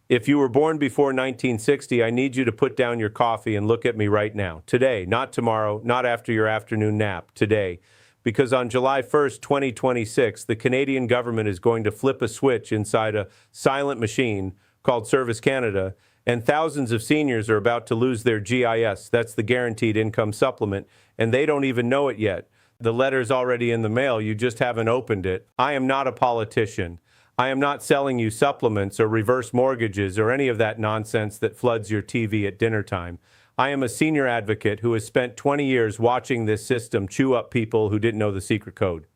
If you were born before 1960, I need you to put down your coffee and look at me right now. Today, not tomorrow, not after your afternoon nap, today. Because on July 1st, 2026, the Canadian government is going to flip a switch inside a silent machine called Service Canada, and thousands of seniors are about to lose their GIS. That's the Guaranteed Income Supplement, and they don't even know it yet. The letter's already in the mail, you just haven't opened it. I am not a politician. I am not selling you supplements or reverse mortgages or any of that nonsense that floods your TV at dinner time. I am a senior advocate who has spent 20 years watching this system chew up people who didn't know the secret code.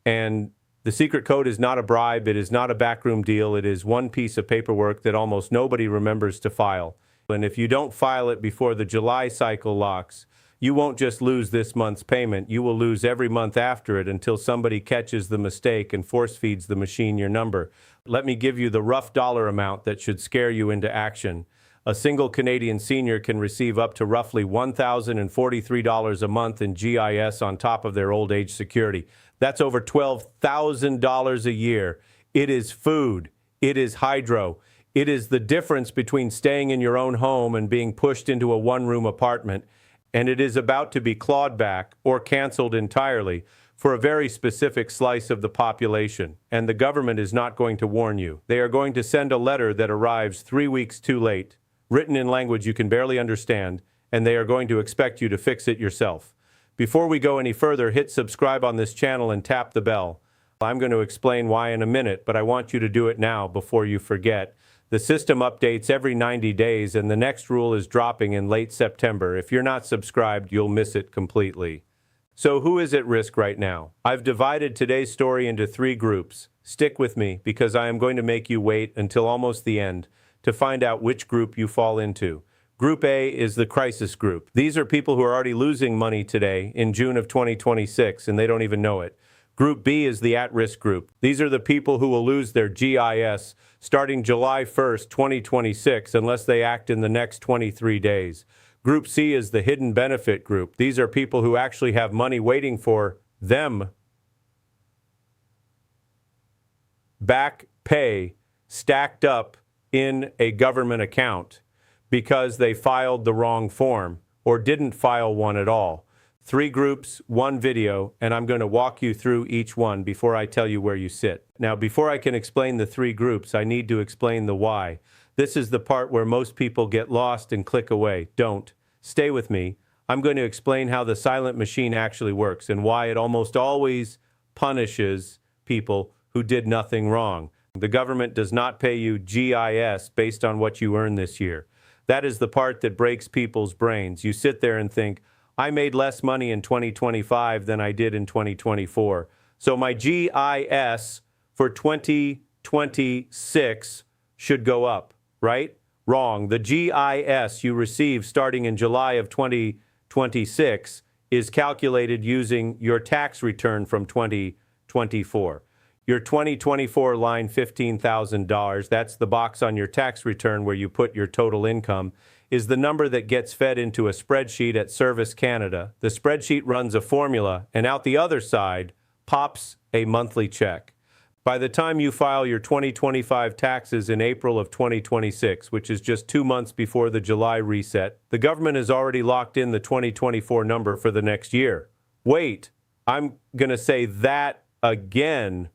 And the secret code is not a bribe, it is not a backroom deal, it is one piece of paperwork that almost nobody remembers to file. And if you don't file it before the July cycle locks, you won't just lose this month's payment, you will lose every month after it until somebody catches the mistake and force feeds the machine your number. Let me give you the rough dollar amount that should scare you into action. A single Canadian senior can receive up to roughly $1,043 a month in GIS on top of their old age security. That's over $12,000 a year. It is food. It is hydro. It is the difference between staying in your own home and being pushed into a one-room apartment. And it is about to be clawed back or canceled entirely for a very specific slice of the population. And the government is not going to warn you. They are going to send a letter that arrives 3 weeks too late, written in language you can barely understand, and they are going to expect you to fix it yourself. Before we go any further, hit subscribe on this channel and tap the bell. I'm going to explain why in a minute, but I want you to do it now before you forget. The system updates every 90 days, and the next rule is dropping in late September. If you're not subscribed, you'll miss it completely. So who is at risk right now? I've divided today's story into 3 groups. Stick with me, because I am going to make you wait until almost the end to find out which group you fall into. Group A is the crisis group. These are people who are already losing money today in June of 2026, and they don't even know it. Group B is the at-risk group. These are the people who will lose their GIS starting July 1st, 2026, unless they act in the next 23 days. Group C is the hidden benefit group. These are people who actually have money waiting for them. Back pay stacked up in a government account because they filed the wrong form or didn't file one at all. 3 groups, 1 video, and I'm going to walk you through each one before I tell you where you sit. Now, before I can explain the 3 groups, I need to explain the why. This is the part where most people get lost and click away. Don't. Stay with me. I'm going to explain how the silent machine actually works and why it almost always punishes people who did nothing wrong. The government does not pay you GIS based on what you earn this year. That is the part that breaks people's brains. You sit there and think, I made less money in 2025 than I did in 2024. So my GIS for 2026 should go up, right? Wrong. The GIS you receive starting in July of 2026 is calculated using your tax return from 2024. Your 2024 line $15,000, that's the box on your tax return where you put your total income, is the number that gets fed into a spreadsheet at Service Canada. The spreadsheet runs a formula, and out the other side pops a monthly check. By the time you file your 2025 taxes in April of 2026, which is just 2 months before the July reset, the government has already locked in the 2024 number for the next year. Wait, I'm going to say that again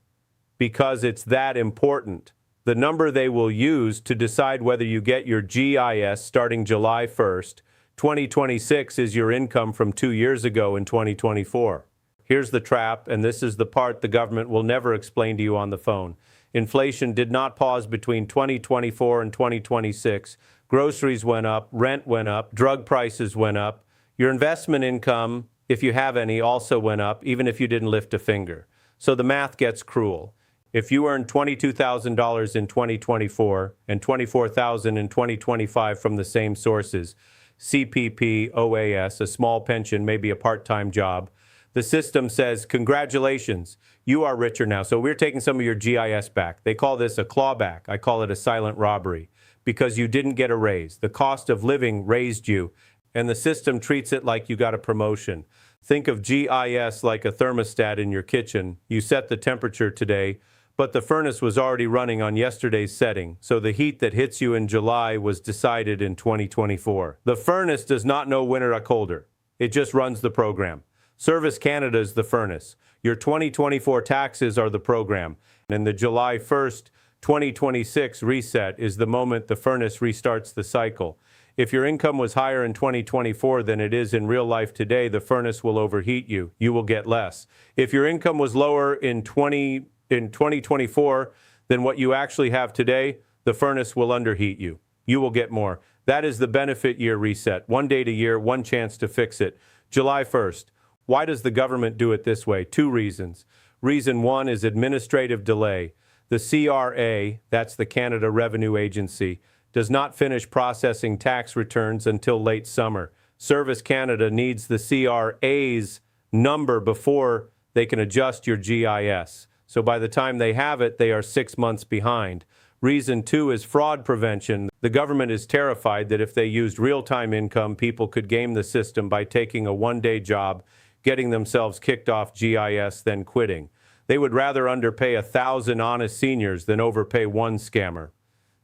because it's that important. The number they will use to decide whether you get your GIS starting July 1st, 2026 is your income from 2 years ago in 2024. Here's the trap, and this is the part the government will never explain to you on the phone. Inflation did not pause between 2024 and 2026. Groceries went up, rent went up, drug prices went up. Your investment income, if you have any, also went up, even if you didn't lift a finger. So the math gets cruel. If you earned $22,000 in 2024 and $24,000 in 2025 from the same sources, CPP, OAS, a small pension, maybe a part-time job, the system says, congratulations, you are richer now. So we're taking some of your GIS back. They call this a clawback. I call it a silent robbery because you didn't get a raise. The cost of living raised you, and the system treats it like you got a promotion. Think of GIS like a thermostat in your kitchen. You set the temperature today, But the furnace was already running on yesterday's setting, so the heat that hits you in July was decided in 2024. The furnace does not know winter or colder. It just runs the program. Service Canada is the furnace. Your 2024 taxes are the program. And the July 1st, 2026 reset is the moment the furnace restarts the cycle. If your income was higher in 2024 than it is in real life today, the furnace will overheat you. You will get less. If your income was lower in 2024 than what you actually have today, the furnace will underheat you. You will get more. That is the benefit year reset. 1 day a year, one chance to fix it. July 1st. Why does the government do it this way? 2 reasons. Reason 1 is administrative delay. The CRA, that's the Canada Revenue Agency, does not finish processing tax returns until late summer. Service Canada needs the CRA's number before they can adjust your GIS. So by the time they have it, they are 6 months behind. Reason 2 is fraud prevention. The government is terrified that if they used real-time income, people could game the system by taking a 1-day job, getting themselves kicked off GIS, then quitting. They would rather underpay 1,000 honest seniors than overpay one scammer.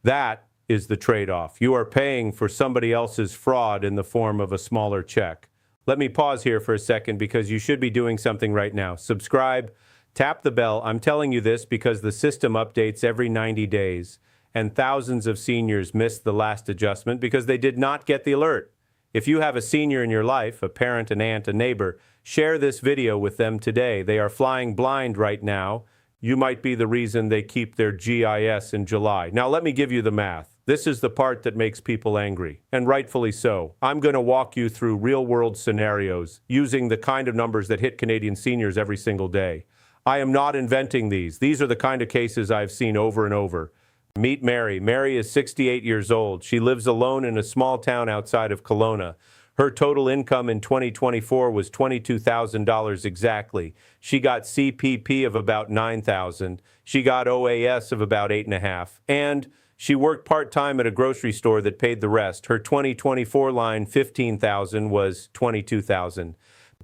That is the trade-off. You are paying for somebody else's fraud in the form of a smaller check. Let me pause here for a second because you should be doing something right now. Subscribe, tap the bell. I'm telling you this because the system updates every 90 days, and thousands of seniors missed the last adjustment because they did not get the alert. If you have a senior in your life, a parent, an aunt, a neighbor, share this video with them today. They are flying blind right now. You might be the reason they keep their GIS in July. Now let me give you the math. This is the part that makes people angry, and rightfully so. I'm going to walk you through real-world scenarios using the kind of numbers that hit Canadian seniors every single day. I am not inventing these. These are the kind of cases I've seen over and over. Meet Mary. Mary is 68 years old. She lives alone in a small town outside of Kelowna. Her total income in 2024 was $22,000 exactly. She got CPP of about $9,000. She got OAS of about $8,500. And she worked part-time at a grocery store that paid the rest. Her 2024 line, $15,000, was $22,000.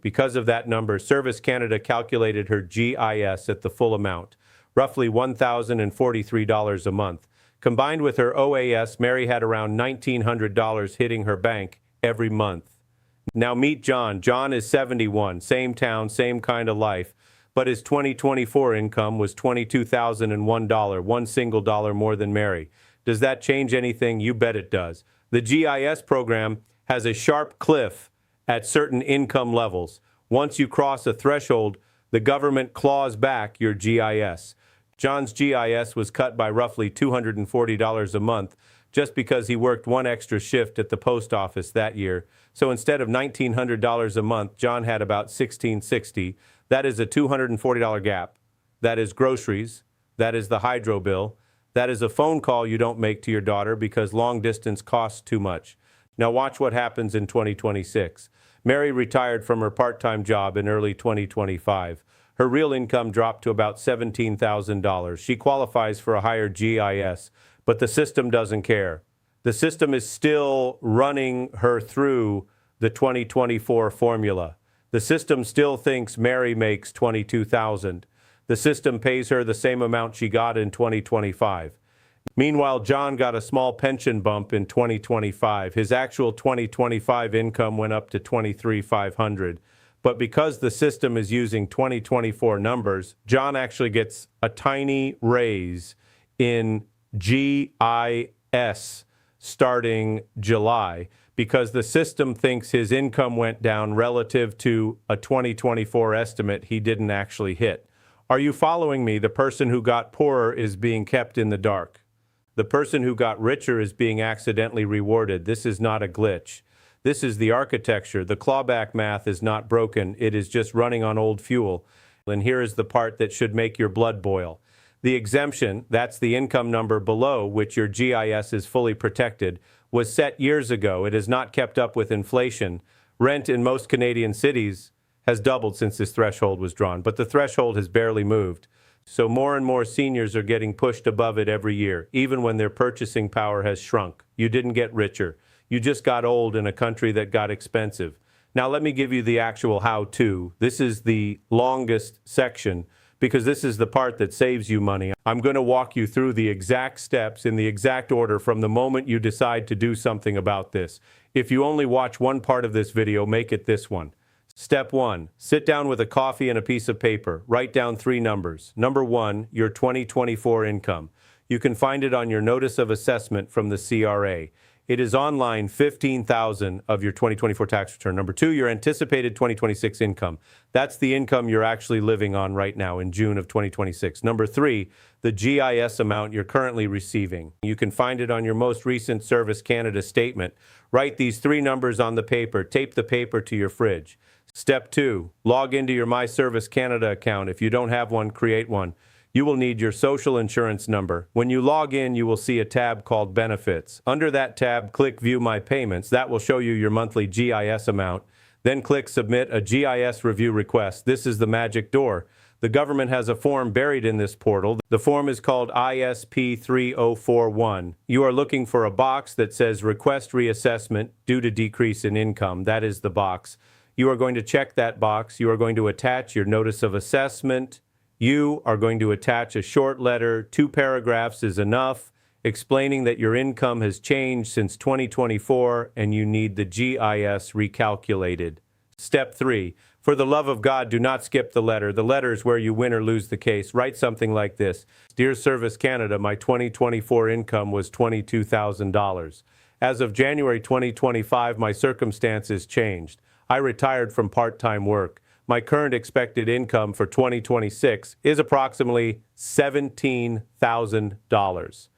Because of that number, Service Canada calculated her GIS at the full amount, roughly $1,043 a month. Combined with her OAS, Mary had around $1,900 hitting her bank every month. Now meet John. John is 71, same town, same kind of life, but his 2024 income was $22,001, one single dollar more than Mary. Does that change anything? You bet it does. The GIS program has a sharp cliff at certain income levels. Once you cross a threshold, the government claws back your GIS. John's GIS was cut by roughly $240 a month just because he worked one extra shift at the post office that year. So instead of $1,900 a month, John had about $1,660. That is a $240 gap. That is groceries. That is the hydro bill. That is a phone call you don't make to your daughter because long distance costs too much. Now watch what happens in 2026. Mary retired from her part-time job in early 2025. Her real income dropped to about $17,000. She qualifies for a higher GIS, but the system doesn't care. The system is still running her through the 2024 formula. The system still thinks Mary makes $22,000. The system pays her the same amount she got in 2025. Meanwhile, John got a small pension bump in 2025. His actual 2025 income went up to $23,500. But because the system is using 2024 numbers, John actually gets a tiny raise in GIS starting July because the system thinks his income went down relative to a 2024 estimate he didn't actually hit. Are you following me? The person who got poorer is being kept in the dark. The person who got richer is being accidentally rewarded. This is not a glitch. This is the architecture. The clawback math is not broken. It is just running on old fuel. And here is the part that should make your blood boil. The exemption, that's the income number below which your GIS is fully protected, was set years ago. It has not kept up with inflation. Rent in most Canadian cities has doubled since this threshold was drawn, but the threshold has barely moved. So more and more seniors are getting pushed above it every year, even when their purchasing power has shrunk. You didn't get richer. You just got old in a country that got expensive. Now let me give you the actual how-to. This is the longest section because this is the part that saves you money. I'm going to walk you through the exact steps in the exact order from the moment you decide to do something about this. If you only watch one part of this video, make it this one. Step 1. Sit down with a coffee and a piece of paper. Write down 3 numbers. Number 1, your 2024 income. You can find it on your notice of assessment from the CRA. It is online, $15,000 of your 2024 tax return. Number 2, your anticipated 2026 income. That's the income you're actually living on right now in June of 2026. Number 3, the GIS amount you're currently receiving. You can find it on your most recent Service Canada statement. Write these 3 numbers on the paper. Tape the paper to your fridge. Step 2, log into your My Service Canada account. If you don't have one, create one. You will need your social insurance number. When you log in, you will see a tab called Benefits. Under that tab, click View My Payments. That will show you your monthly GIS amount. Then click Submit a GIS review request. This is the magic door. The government has a form buried in this portal. The form is called ISP 3041. You are looking for a box that says Request Reassessment due to decrease in income. That is the box. You are going to check that box. You are going to attach your notice of assessment. You are going to attach a short letter, 2 paragraphs is enough, explaining that your income has changed since 2024 and you need the GIS recalculated. Step 3, for the love of God, do not skip the letter. The letter is where you win or lose the case. Write something like this. Dear Service Canada, my 2024 income was $22,000. As of January 2025, my circumstances changed. I retired from part-time work. My current expected income for 2026 is approximately $17,000.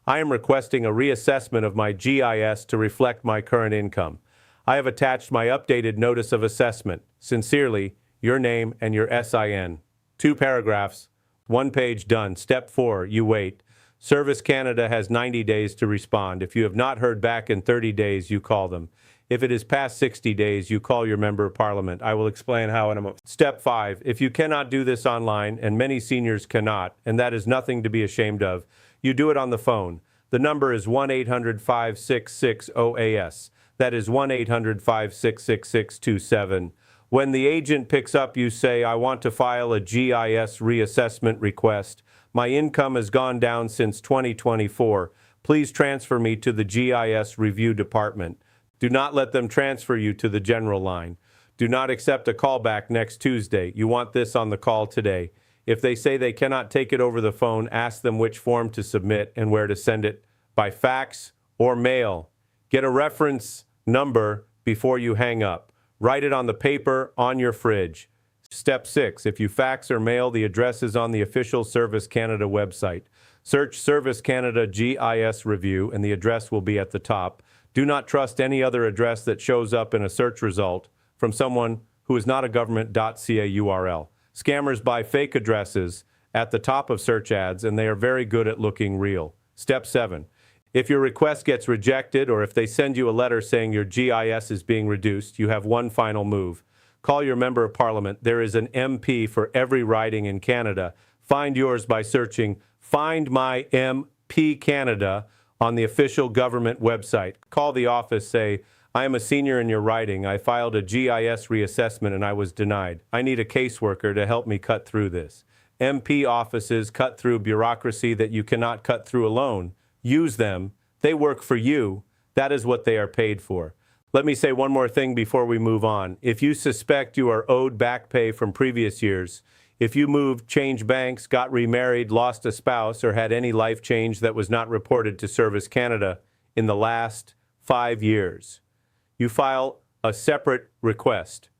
I am requesting a reassessment of my GIS to reflect my current income. I have attached my updated notice of assessment. Sincerely, your name and your SIN. 2 paragraphs, 1 page done. Step 4, you wait. Service Canada has 90 days to respond. If you have not heard back in 30 days, you call them. If it is past 60 days, you call your member of parliament. I will explain how in a moment. Step 5, if you cannot do this online, and many seniors cannot, and that is nothing to be ashamed of, you do it on the phone. The number is 1-800-566-OAS. That is 1-800-566-627. When the agent picks up, you say, I want to file a GIS reassessment request. My income has gone down since 2024. Please transfer me to the GIS review department. Do not let them transfer you to the general line. Do not accept a callback next Tuesday. You want this on the call today. If they say they cannot take it over the phone, ask them which form to submit and where to send it, by fax or mail. Get a reference number before you hang up. Write it on the paper on your fridge. Step 6, if you fax or mail, the address is on the official Service Canada website. Search Service Canada GIS Review and the address will be at the top. Do not trust any other address that shows up in a search result from someone who is not a government.ca URL. Scammers buy fake addresses at the top of search ads, and they are very good at looking real. Step 7. If your request gets rejected or if they send you a letter saying your GIS is being reduced, you have one final move. Call your member of parliament. There is an MP for every riding in Canada. Find yours by searching Find My MP Canada on the official government website. Call the office, say, I am a senior in your riding. I filed a GIS reassessment and I was denied. I need a caseworker to help me cut through this. MP offices cut through bureaucracy that you cannot cut through alone. Use them. They work for you. That is what they are paid for. Let me say one more thing before we move on. If you suspect you are owed back pay from previous years, if you moved, changed banks, got remarried, lost a spouse, or had any life change that was not reported to Service Canada in the last 5 years, you file a separate request.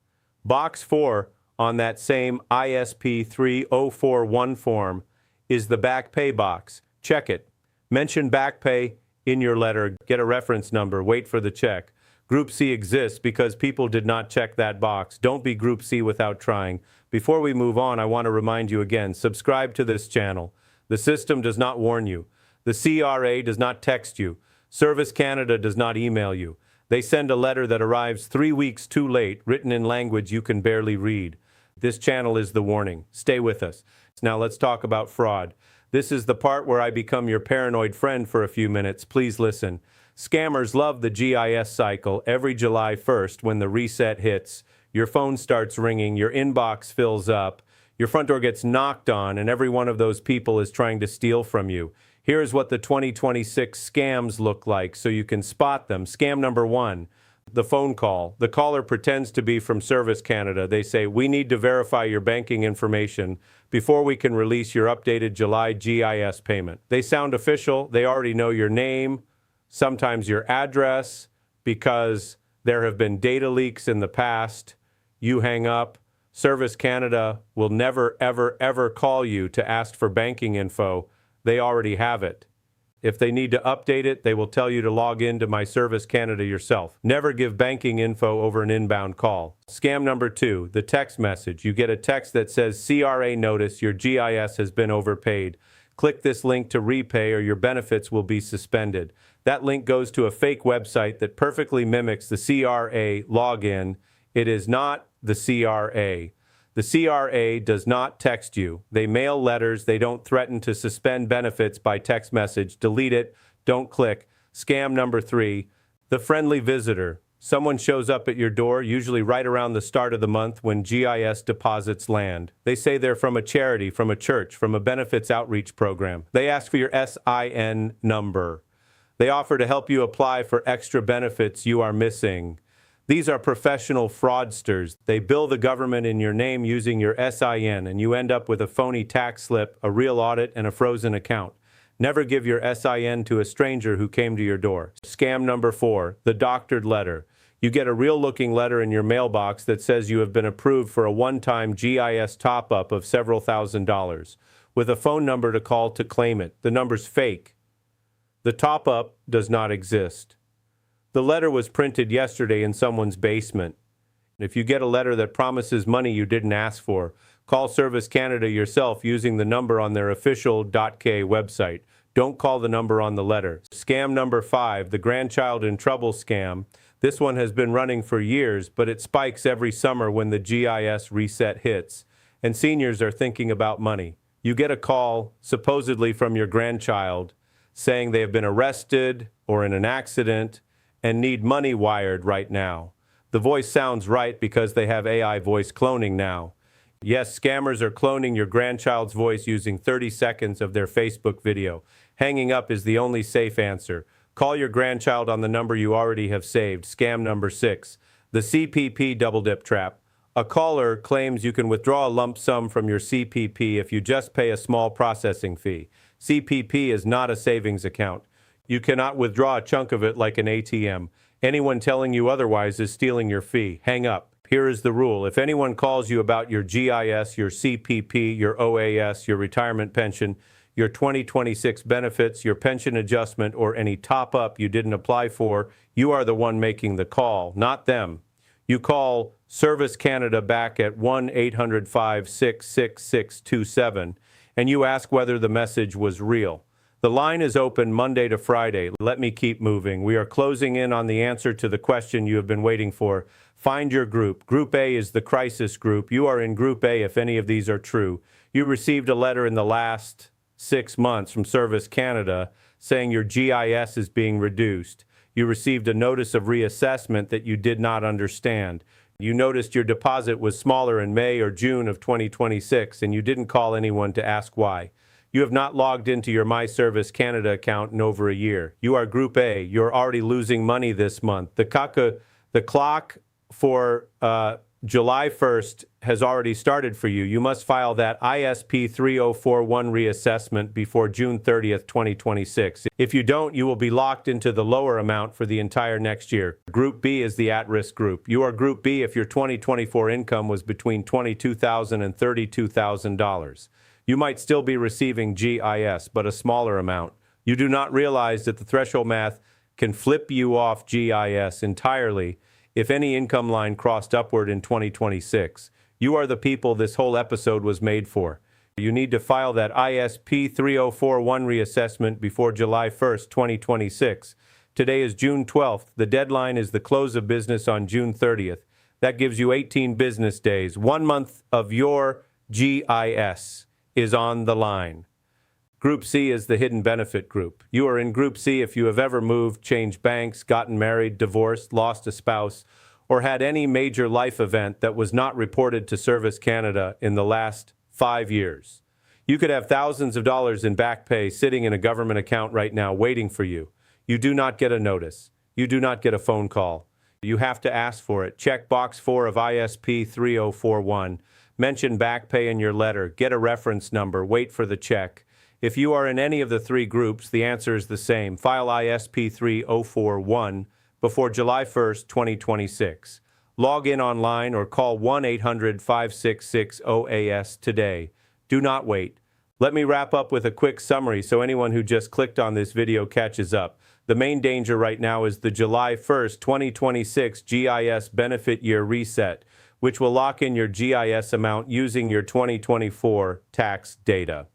Box 4 on that same ISP 3041 form is the back pay box. Check it. Mention back pay in your letter. Get a reference number. Wait for the check. Group C exists because people did not check that box. Don't be Group C without trying. Before we move on, I want to remind you again, subscribe to this channel. The system does not warn you. The CRA does not text you. Service Canada does not email you. They send a letter that arrives 3 weeks too late, written in language you can barely read. This channel is the warning. Stay with us. Now let's talk about fraud. This is the part where I become your paranoid friend for a few minutes. Please listen. Scammers love the GIS cycle. Every July 1st, when the reset hits, your phone starts ringing, your inbox fills up, Your front door gets knocked on, and every one of those people is trying to steal from you. Here's what the 2026 scams look like so you can spot them. Scam number 1, the phone call. The caller pretends to be from Service Canada. They say, "We need to verify your banking information before we can release your updated July GIS payment." They sound official. They already know your name, sometimes your address, because there have been data leaks in the past. You hang up. Service Canada will never, ever, ever call you to ask for banking info. They already have it. If they need to update it, they will tell you to log into My Service Canada yourself. Never give banking info over an inbound call. Scam number 2, the text message. You get a text that says, "CRA notice, your GIS has been overpaid. Click this link to repay or your benefits will be suspended." That link goes to a fake website that perfectly mimics the CRA login. It is not the CRA. The CRA does not text you. They mail letters. They don't threaten to suspend benefits by text message. Delete it. Don't click. Scam number 3, the friendly visitor. Someone shows up at your door, usually right around the start of the month when GIS deposits land. They say they're from a charity, from a church, from a benefits outreach program. They ask for your SIN number. They offer to help you apply for extra benefits you are missing. These are professional fraudsters. They bill the government in your name using your SIN, and you end up with a phony tax slip, a real audit, and a frozen account. Never give your SIN to a stranger who came to your door. Scam number 4, the doctored letter. You get a real-looking letter in your mailbox that says you have been approved for a one-time GIS top-up of several $1,000s, with a phone number to call to claim it. The number's fake. The top-up does not exist. The letter was printed yesterday in someone's basement. If you get a letter that promises money you didn't ask for, call Service Canada yourself using the number on their official .ca website. Don't call the number on the letter. Scam number 5, the grandchild in trouble scam. This one has been running for years, but it spikes every summer when the GIS reset hits, and seniors are thinking about money. You get a call, supposedly from your grandchild, saying they have been arrested or in an accident and need money wired right now. The voice sounds right because they have AI voice cloning now. Yes, scammers are cloning your grandchild's voice using 30 seconds of their Facebook video. Hanging up is the only safe answer. Call your grandchild on the number you already have saved. Scam number 6, the CPP double dip trap. A caller claims you can withdraw a lump sum from your CPP if you just pay a small processing fee. CPP is not a savings account. You cannot withdraw a chunk of it like an ATM. Anyone telling you otherwise is stealing your fee. Hang up. Here is the rule. If anyone calls you about your GIS, your CPP, your OAS, your retirement pension, your 2026 benefits, your pension adjustment, or any top-up you didn't apply for, you are the one making the call, not them. You call Service Canada back at 1-800-566-6627, and you ask whether the message was real. The line is open Monday to Friday. Let me keep moving. We are closing in on the answer to the question you have been waiting for. Find your group. Group A is the crisis group. You are in Group A if any of these are true. You received a letter in the last 6 months from Service Canada saying your GIS is being reduced. You received a notice of reassessment that you did not understand. You noticed your deposit was smaller in May or June of 2026, and you didn't call anyone to ask why. You have not logged into your My Service Canada account in over a year. You are Group A. You're already losing money this month. The clock for July 1st has already started for you. You must file that ISP 3041 reassessment before June 30th, 2026. If you don't, you will be locked into the lower amount for the entire next year. Group B is the at-risk group. You are Group B if your 2024 income was between $22,000 and $32,000. You might still be receiving GIS, but a smaller amount. You do not realize that the threshold math can flip you off GIS entirely if any income line crossed upward in 2026. You are the people this whole episode was made for. You need to file that ISP 3041 reassessment before July 1st, 2026. Today is June 12th. The deadline is the close of business on June 30th. That gives you 18 business days. 1 month of your GIS is on the line. Group C is the hidden benefit group. You are in Group C if you have ever moved, changed banks, gotten married, divorced, lost a spouse, or had any major life event that was not reported to Service Canada in the last 5 years. You could have thousands of dollars in back pay sitting in a government account right now waiting for you. You do not get a notice. You do not get a phone call. You have to ask for it. Check box 4 of ISP 3041. Mention back pay in your letter. Get a reference number. Wait for the check. If you are in any of the three groups, the answer is the same. File ISP 3041 before July 1st, 2026. Log in online or call 1-800-566-OAS today. Do not wait. Let me wrap up with a quick summary so anyone who just clicked on this video catches up. The main danger right now is the July 1st, 2026 GIS benefit year reset, which will lock in your GIS amount using your 2024 tax data.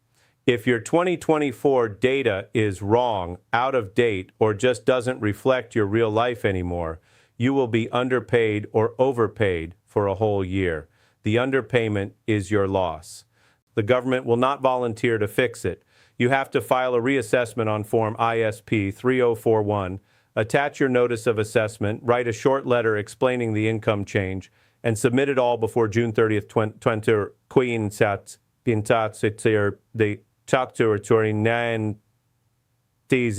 If your 2024 data is wrong, out of date, or just doesn't reflect your real life anymore, you will be underpaid or overpaid for a whole year. The underpayment is your loss. The government will not volunteer to fix it. You have to file a reassessment on Form ISP 3041, attach your notice of assessment, write a short letter explaining the income change, and submit it all before June 30th, 2026. If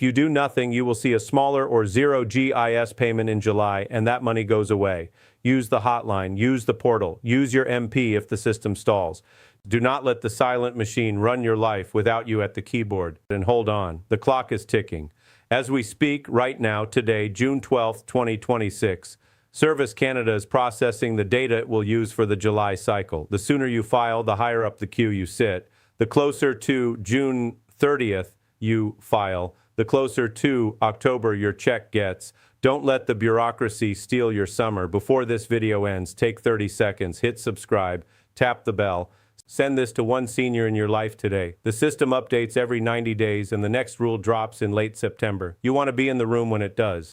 you do nothing, you will see a smaller or zero GIS payment in July, and that money goes away. Use the hotline, use the portal, use your MP if the system stalls. Do not let the silent machine run your life without you at the keyboard. And hold on, the clock is ticking. As we speak right now, today, June 12th, 2026, Service Canada is processing the data it will use for the July cycle. The sooner you file, the higher up the queue you sit. The closer to June 30th you file, the closer to October your check gets. Don't let the bureaucracy steal your summer. Before this video ends, take 30 seconds, hit subscribe, tap the bell. Send this to one senior in your life today. The system updates every 90 days and the next rule drops in late September. You want to be in the room when it does.